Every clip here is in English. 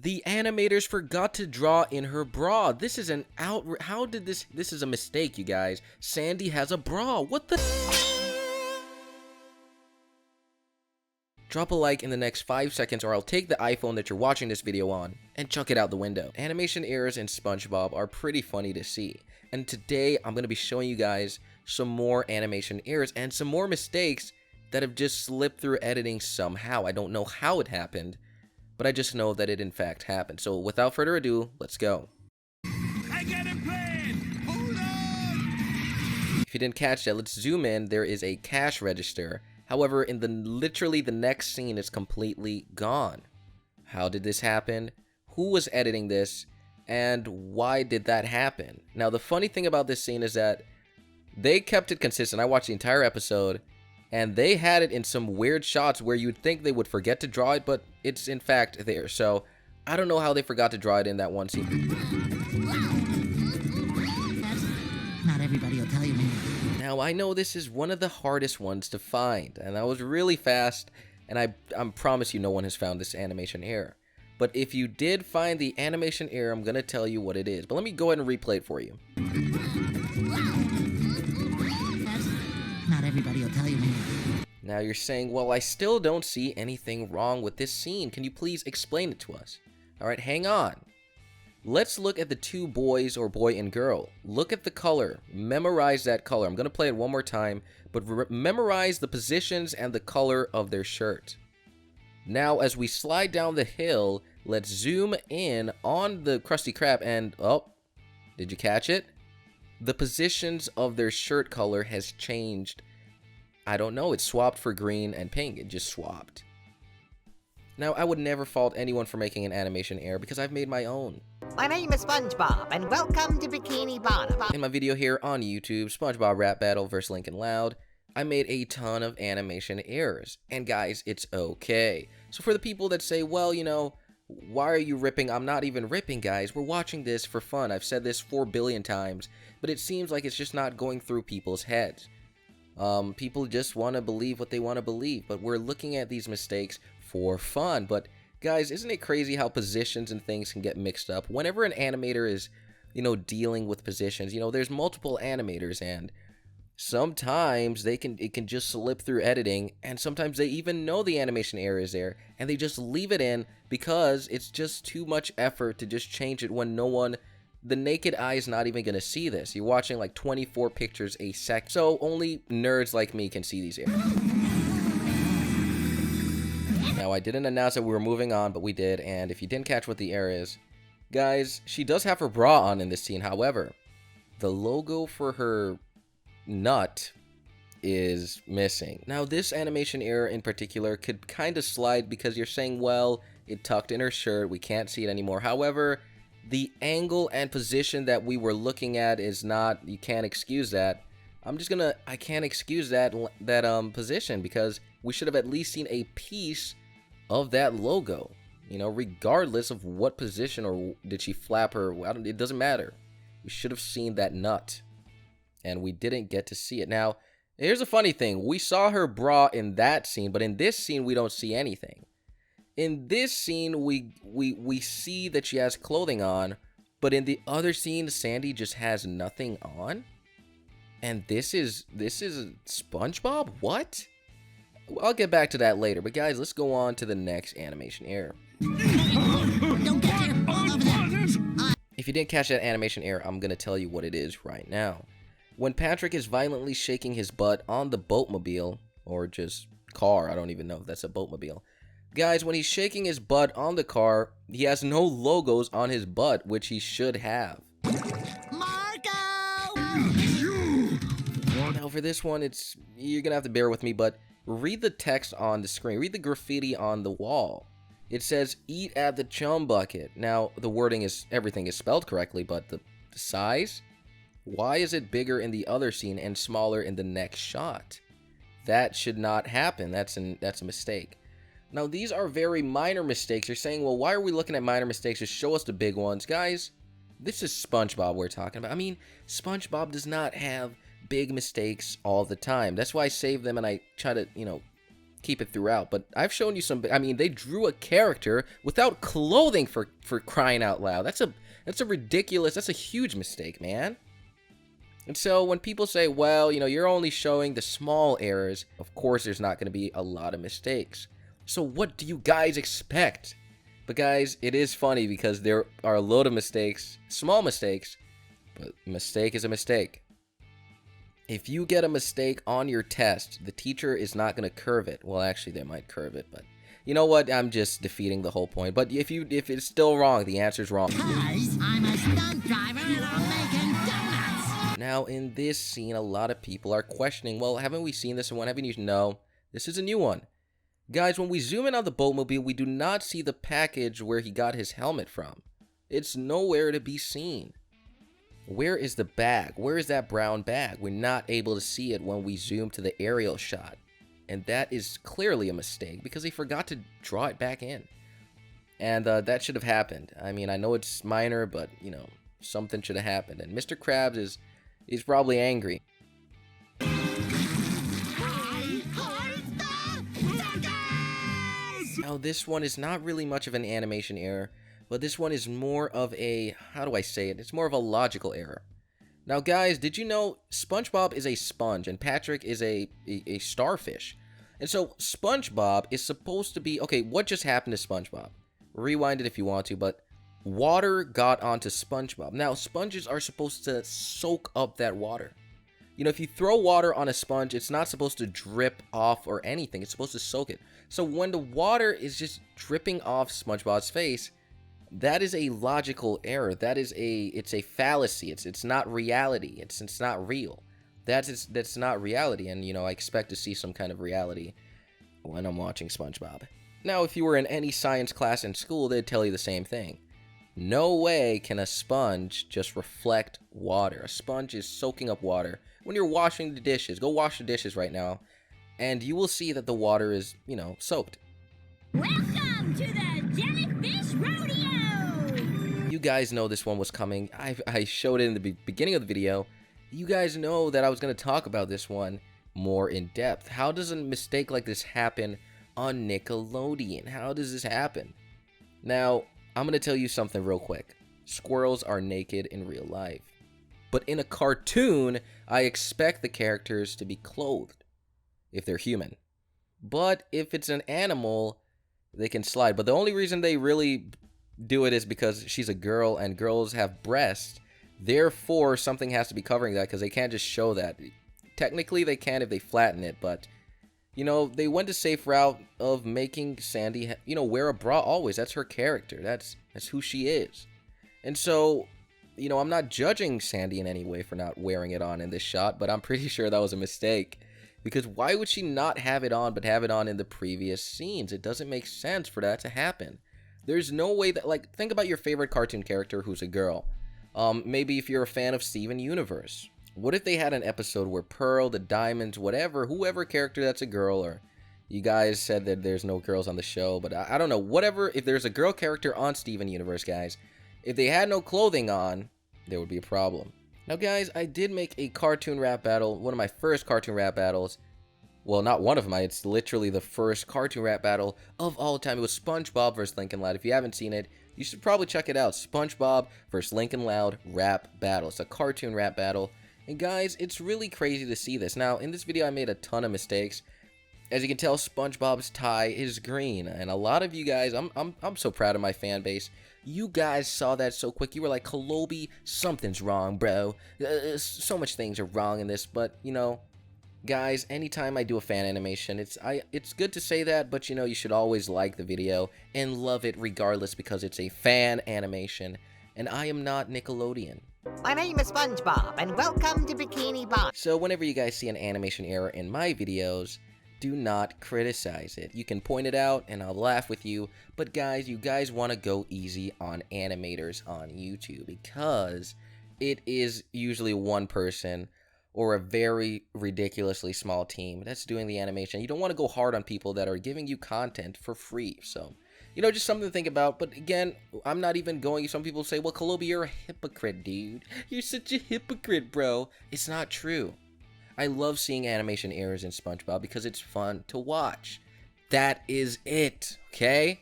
The animators forgot to draw in her bra. This is an how did this is a mistake, you guys. Sandy has a bra. What the? Drop a like in the next 5 seconds or I'll take the iPhone that you're watching this video on and chuck it out the window. Animation errors in Spongebob are pretty funny to see. And today I'm going to be showing you guys some more animation errors and some more mistakes that have just slipped through editing somehow. I don't know how it happened, but I just know that it in fact happened. So without further ado, let's go. I got a plan! Hold on! If you didn't catch that, let's zoom in. There is a cash register. However, in literally the next scene, it's completely gone. How did this happen? Who was editing this? And why did that happen? Now, the funny thing about this scene is that they kept it consistent. I watched the entire episode, and they had it in some weird shots where you'd think they would forget to draw it, but it's in fact there. So, I don't know how they forgot to draw it in that one scene. Not everybody will tell you, man. Now, I know this is one of the hardest ones to find, and that was really fast, and I promise you no one has found this animation error. But if you did find the animation error, I'm going to tell you what it is. But let me go ahead and replay it for you. Not everybody will tell you, man. Now you're saying, well, I still don't see anything wrong with this scene. Can you please explain it to us? Alright, hang on. Let's look at the two boys, or boy and girl. Look at the color. Memorize that color. I'm going to play it one more time, but memorize the positions and the color of their shirt. Now, as we slide down the hill, let's zoom in on the Krusty Krab and, oh, did you catch it? The positions of their shirt color has changed. I don't know, it swapped for green and pink. It just swapped. Now, I would never fault anyone for making an animation error because I've made my own. My name is Spongebob, and welcome to Bikini Bottom. In my video here on YouTube, SpongeBob Rap Battle vs. Lincoln Loud, I made a ton of animation errors. And guys, it's okay. So for the people that say, well, you know, why are you ripping? I'm not even ripping, guys. We're watching this for fun. I've said this 4 billion times, but it seems like it's just not going through people's heads. People just want to believe what they want to believe, but we're looking at these mistakes for fun. But guys, isn't it crazy how positions and things can get mixed up? Whenever an animator is, you know, dealing with positions, you know, there's multiple animators, and sometimes it can just slip through editing, and sometimes they even know the animation error is there, and they just leave it in because it's just too much effort to just change it when the naked eye is not even going to see this. You're watching like 24 pictures a sec, so only nerds like me can see these errors. Now, I didn't announce that we were moving on, but we did, and if you didn't catch what the error is, guys, she does have her bra on in this scene. However, the logo for her nut is missing. Now, this animation error in particular could kind of slide because you're saying, well, it tucked in her shirt, we can't see it anymore. However, the angle and position that we were looking at is not, you can't excuse that. I can't excuse that position because we should have at least seen a piece of that logo, you know, regardless of what position, or did she flap her, it doesn't matter. We should have seen that nut, and we didn't get to see it. Now, here's a funny thing. We saw her bra in that scene, but in this scene, we don't see anything. In this scene, we see that she has clothing on, but in the other scene, Sandy just has nothing on. And this is SpongeBob? What? I'll get back to that later, but guys, let's go on to the next animation error. If you didn't catch that animation error, I'm going to tell you what it is right now. When Patrick is violently shaking his butt on the boatmobile, or just car, I don't even know if that's a boatmobile. Guys, when he's shaking his butt on the car, he has no logos on his butt, which he should have. Marco! Now for this one, you're going to have to bear with me, but read the text on the screen. Read the graffiti on the wall. It says, eat at the chum bucket. Now, the wording is, everything is spelled correctly, but the size? Why is it bigger in the other scene and smaller in the next shot? That should not happen. That's a mistake. Now, these are very minor mistakes. You're saying, well, why are we looking at minor mistakes? Just show us the big ones. Guys, this is SpongeBob we're talking about. I mean, SpongeBob does not have big mistakes all the time. That's why I save them and I try to, you know, keep it throughout. But I've shown you some. I mean, they drew a character without clothing for crying out loud. That's a ridiculous. That's a huge mistake, man. And so when people say, well, you know, you're only showing the small errors, of course there's not going to be a lot of mistakes. So what do you guys expect? But guys, it is funny because there are a load of mistakes, small mistakes, but mistake is a mistake. If you get a mistake on your test, the teacher is not going to curve it. Well, actually, they might curve it, but you know what? I'm just defeating the whole point. But if it's still wrong, the answer's wrong. Cause I'm a stunt driver and I'm making donuts. Now, in this scene, a lot of people are questioning, well, haven't we seen this one? Haven't you? No, this is a new one. Guys, when we zoom in on the boatmobile, we do not see the package where he got his helmet from. It's nowhere to be seen. Where is the bag? Where is that brown bag? We're not able to see it when we zoom to the aerial shot. And that is clearly a mistake because he forgot to draw it back in. And that should have happened. I mean, I know it's minor, but, you know, something should have happened. And Mr. Krabs is probably angry. Now, this one is not really much of an animation error, but this one is more of a, how do I say it? It's more of a logical error. Now, guys, did you know SpongeBob is a sponge and Patrick is a starfish? And so SpongeBob is supposed to be, okay, what just happened to SpongeBob? Rewind it if you want to, but water got onto SpongeBob. Now, sponges are supposed to soak up that water. You know, if you throw water on a sponge, it's not supposed to drip off or anything. It's supposed to soak it. So when the water is just dripping off SpongeBob's face, that is a logical error. It's a fallacy. It's not reality. It's not real. That's not reality. And, you know, I expect to see some kind of reality when I'm watching SpongeBob. Now, if you were in any science class in school, they'd tell you the same thing. No way can a sponge just reflect water. A sponge is soaking up water. When you're washing the dishes, go wash the dishes right now, and you will see that the water is, you know, soaked. Welcome to the Jellyfish Rodeo! You guys know this one was coming. I showed it in the beginning of the video. You guys know that I was going to talk about this one more in depth. How does a mistake like this happen on Nickelodeon? How does this happen? Now, I'm going to tell you something real quick. Squirrels are naked in real life. But in a cartoon, I expect the characters to be clothed if they're human. But if it's an animal, they can slide. But the only reason they really do it is because she's a girl and girls have breasts. Therefore, something has to be covering that because they can't just show that. Technically, they can if they flatten it, but, you know, they went the safe route of making Sandy, you know, wear a bra always. That's her character. That's who she is. And so, you know, I'm not judging Sandy in any way for not wearing it on in this shot, but I'm pretty sure that was a mistake. Because why would she not have it on but have it on in the previous scenes? It doesn't make sense for that to happen. There's no way that, like, think about your favorite cartoon character who's a girl. Maybe if you're a fan of Steven Universe. What if they had an episode where Pearl, the Diamonds, whatever, whoever character that's a girl, or you guys said that there's no girls on the show, but I don't know, whatever, if there's a girl character on Steven Universe, guys, if they had no clothing on, there would be a problem. Now, guys, I did make a cartoon rap battle, one of my first cartoon rap battles. Well, not one of them, it's literally the first cartoon rap battle of all time. It was SpongeBob vs. Lincoln Loud. If you haven't seen it, you should probably check it out. SpongeBob vs. Lincoln Loud rap battle. It's a cartoon rap battle. And guys, it's really crazy to see this. Now, in this video, I made a ton of mistakes. As you can tell, SpongeBob's tie is green. And a lot of you guys, I'm so proud of my fan base. You guys saw that so quick. You were like, Calobi, something's wrong, bro. So much things are wrong in this. But, you know, guys, anytime I do a fan animation, it's good to say that, but you know, you should always like the video and love it regardless because it's a fan animation, and I am not Nickelodeon. My name is Spongebob, and welcome to Bikini Bottom. So whenever you guys see an animation error in my videos, do not criticize it. You can point it out and I'll laugh with you, but guys, you guys want to go easy on animators on YouTube because it is usually one person or a very ridiculously small team that's doing the animation. You don't want to go hard on people that are giving you content for free. So, you know, just something to think about. But again, I'm not even going. Some people say, well, Calobi, you're a hypocrite, dude. You're such a hypocrite, bro. It's not true. I love seeing animation errors in SpongeBob because it's fun to watch. that is it, okay?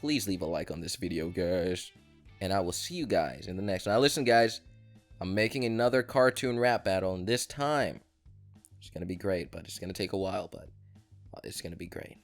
Please leave a like on this video, guys. And I will see you guys in the next one. Now listen, guys. I'm making another cartoon rap battle, and this time it's going to be great, but it's going to take a while, but it's going to be great.